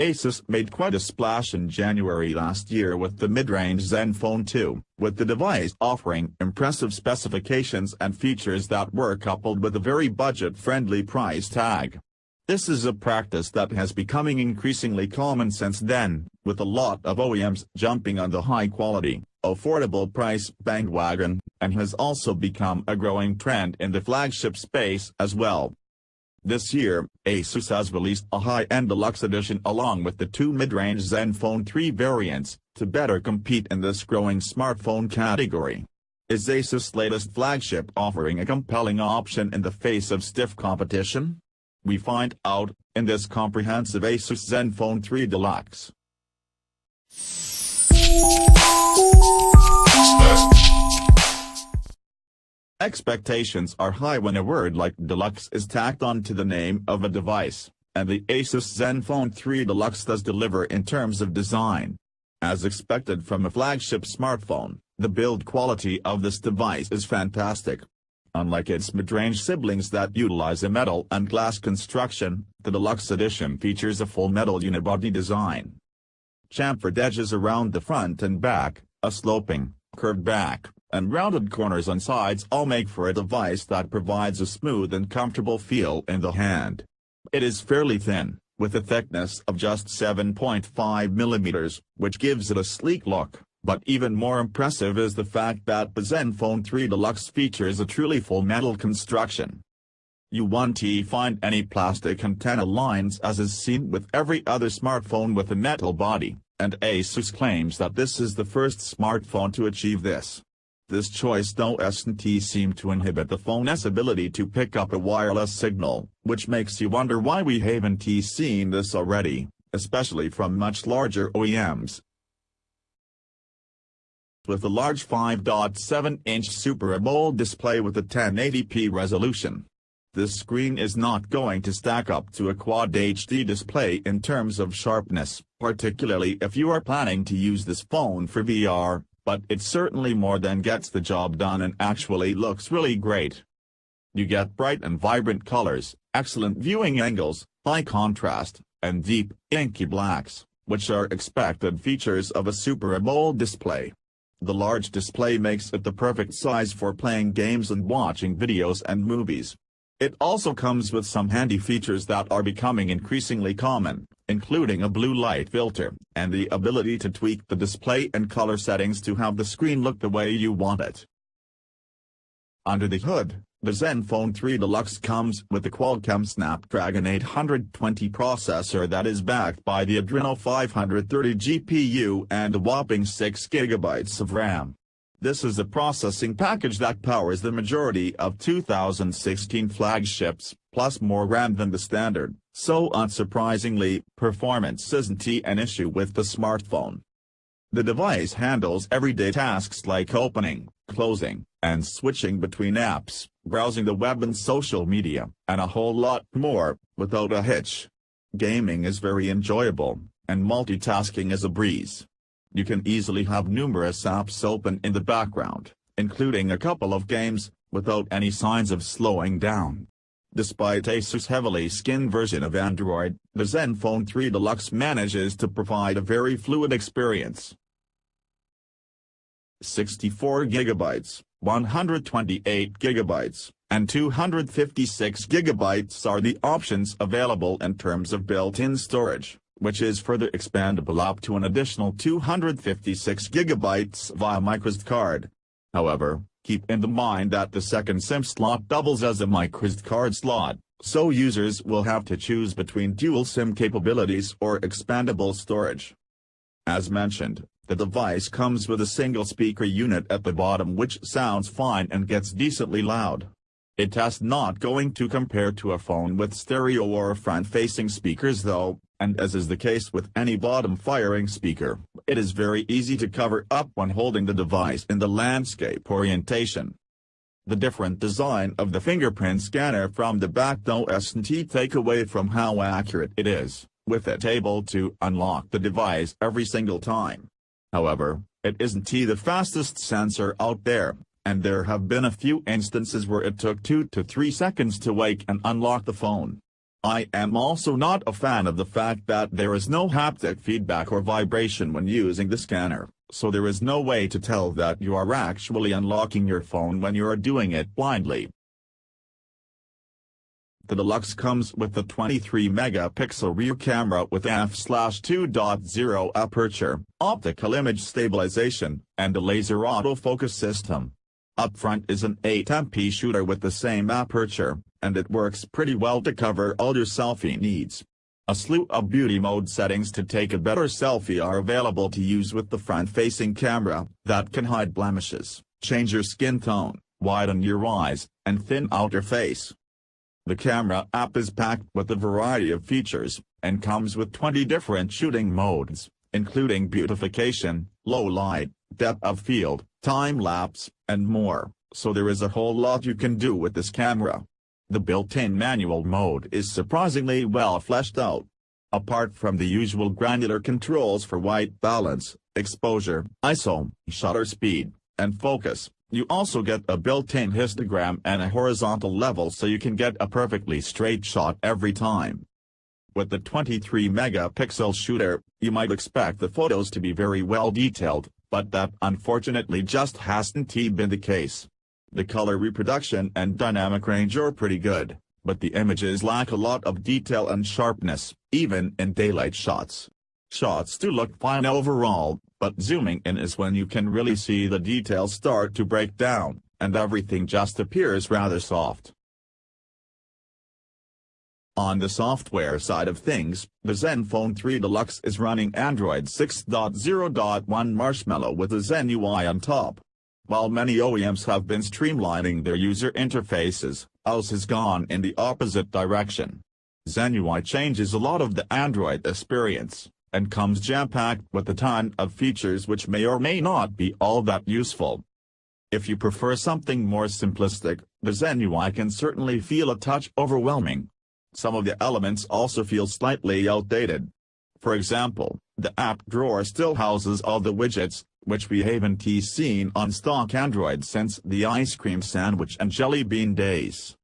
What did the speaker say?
ASUS made quite a splash in January last year with the mid-range ZenFone 2, with the device offering impressive specifications and features that were coupled with a very budget-friendly price tag. This is a practice that has becoming increasingly common since then, with a lot of OEMs jumping on the high-quality, affordable price bandwagon, and has also become a growing trend in the flagship space as well. This year, ASUS has released a high-end deluxe edition along with the two mid-range ZenFone 3 variants, to better compete in this growing smartphone category. Is ASUS' latest flagship offering a compelling option in the face of stiff competition? We find out, in this comprehensive ASUS ZenFone 3 Deluxe. Expectations are high when a word like Deluxe is tacked onto the name of a device, and the ASUS ZenFone 3 Deluxe does deliver in terms of design. As expected from a flagship smartphone, the build quality of this device is fantastic. Unlike its mid-range siblings that utilize a metal and glass construction, the Deluxe edition features a full metal unibody design. Chamfered edges around the front and back, a sloping, curved back, and rounded corners on sides all make for a device that provides a smooth and comfortable feel in the hand. It is fairly thin, with a thickness of just 7.5 mm, which gives it a sleek look, but even more impressive is the fact that the ZenFone 3 Deluxe features a truly full metal construction. You won't find any plastic antenna lines as is seen with every other smartphone with a metal body, and ASUS claims that this is the first smartphone to achieve this. This choice doesn't seem to inhibit the phone's ability to pick up a wireless signal, which makes you wonder why we haven't seen this already, especially from much larger OEMs. With a large 5.7-inch Super AMOLED display with a 1080p resolution, this screen is not going to stack up to a Quad HD display in terms of sharpness, particularly if you are planning to use this phone for VR. But it certainly more than gets the job done and actually looks really great. You get bright and vibrant colors, excellent viewing angles, high contrast, and deep, inky blacks, which are expected features of a Super AMOLED display. The large display makes it the perfect size for playing games and watching videos and movies. It also comes with some handy features that are becoming increasingly common, including a blue light filter, and the ability to tweak the display and color settings to have the screen look the way you want it. Under the hood, the ZenFone 3 Deluxe comes with a Qualcomm Snapdragon 820 processor that is backed by the Adreno 530 GPU and a whopping 6 GB of RAM. This is a processing package that powers the majority of 2016 flagships, plus more RAM than the standard, so unsurprisingly, performance isn't an issue with the smartphone. The device handles everyday tasks like opening, closing, and switching between apps, browsing the web and social media, and a whole lot more, without a hitch. Gaming is very enjoyable, and multitasking is a breeze. You can easily have numerous apps open in the background, including a couple of games, without any signs of slowing down. Despite ASUS' heavily skinned version of Android, the ZenFone 3 Deluxe manages to provide a very fluid experience. 64 GB, 128 GB, and 256 GB are the options available in terms of built-in storage, which is further expandable up to an additional 256 GB via microSD card. However, keep in mind that the second SIM slot doubles as a microSD card slot, so users will have to choose between dual SIM capabilities or expandable storage. As mentioned, the device comes with a single speaker unit at the bottom which sounds fine and gets decently loud. It is not going to compare to a phone with stereo or front-facing speakers though, and as is the case with any bottom-firing speaker, it is very easy to cover up when holding the device in the landscape orientation. The different design of the fingerprint scanner from the back doesn't take away from how accurate it is, with it able to unlock the device every single time. However, it isn't the fastest sensor out there, and there have been a few instances where it took 2 to 3 seconds to wake and unlock the phone. I am also not a fan of the fact that there is no haptic feedback or vibration when using the scanner, so there is no way to tell that you are actually unlocking your phone when you are doing it blindly. The Deluxe comes with a 23-megapixel rear camera with f/2.0 aperture, optical image stabilization, and a laser autofocus system. Up front is an 8MP shooter with the same aperture, and it works pretty well to cover all your selfie needs. A slew of beauty mode settings to take a better selfie are available to use with the front-facing camera, that can hide blemishes, change your skin tone, widen your eyes, and thin out your face. The camera app is packed with a variety of features, and comes with 20 different shooting modes, including beautification, low light, depth of field, time-lapse, and more, so there is a whole lot you can do with this camera. The built-in manual mode is surprisingly well fleshed out. Apart from the usual granular controls for white balance, exposure, ISO, shutter speed, and focus, you also get a built-in histogram and a horizontal level so you can get a perfectly straight shot every time. With the 23-megapixel shooter, you might expect the photos to be very well detailed, but that unfortunately just hasn't been the case. The color reproduction and dynamic range are pretty good, but the images lack a lot of detail and sharpness, even in daylight shots. Shots do look fine overall, but zooming in is when you can really see the details start to break down, and everything just appears rather soft. On the software side of things, the ZenFone 3 Deluxe is running Android 6.0.1 Marshmallow with a Zen UI on top. While many OEMs have been streamlining their user interfaces, ASUS has gone in the opposite direction. Zen UI changes a lot of the Android experience, and comes jam-packed with a ton of features which may or may not be all that useful. If you prefer something more simplistic, the Zen UI can certainly feel a touch overwhelming. Some of the elements also feel slightly outdated. For example, the app drawer still houses all the widgets, which we haven't seen on stock Android since the ice cream sandwich and jelly bean days.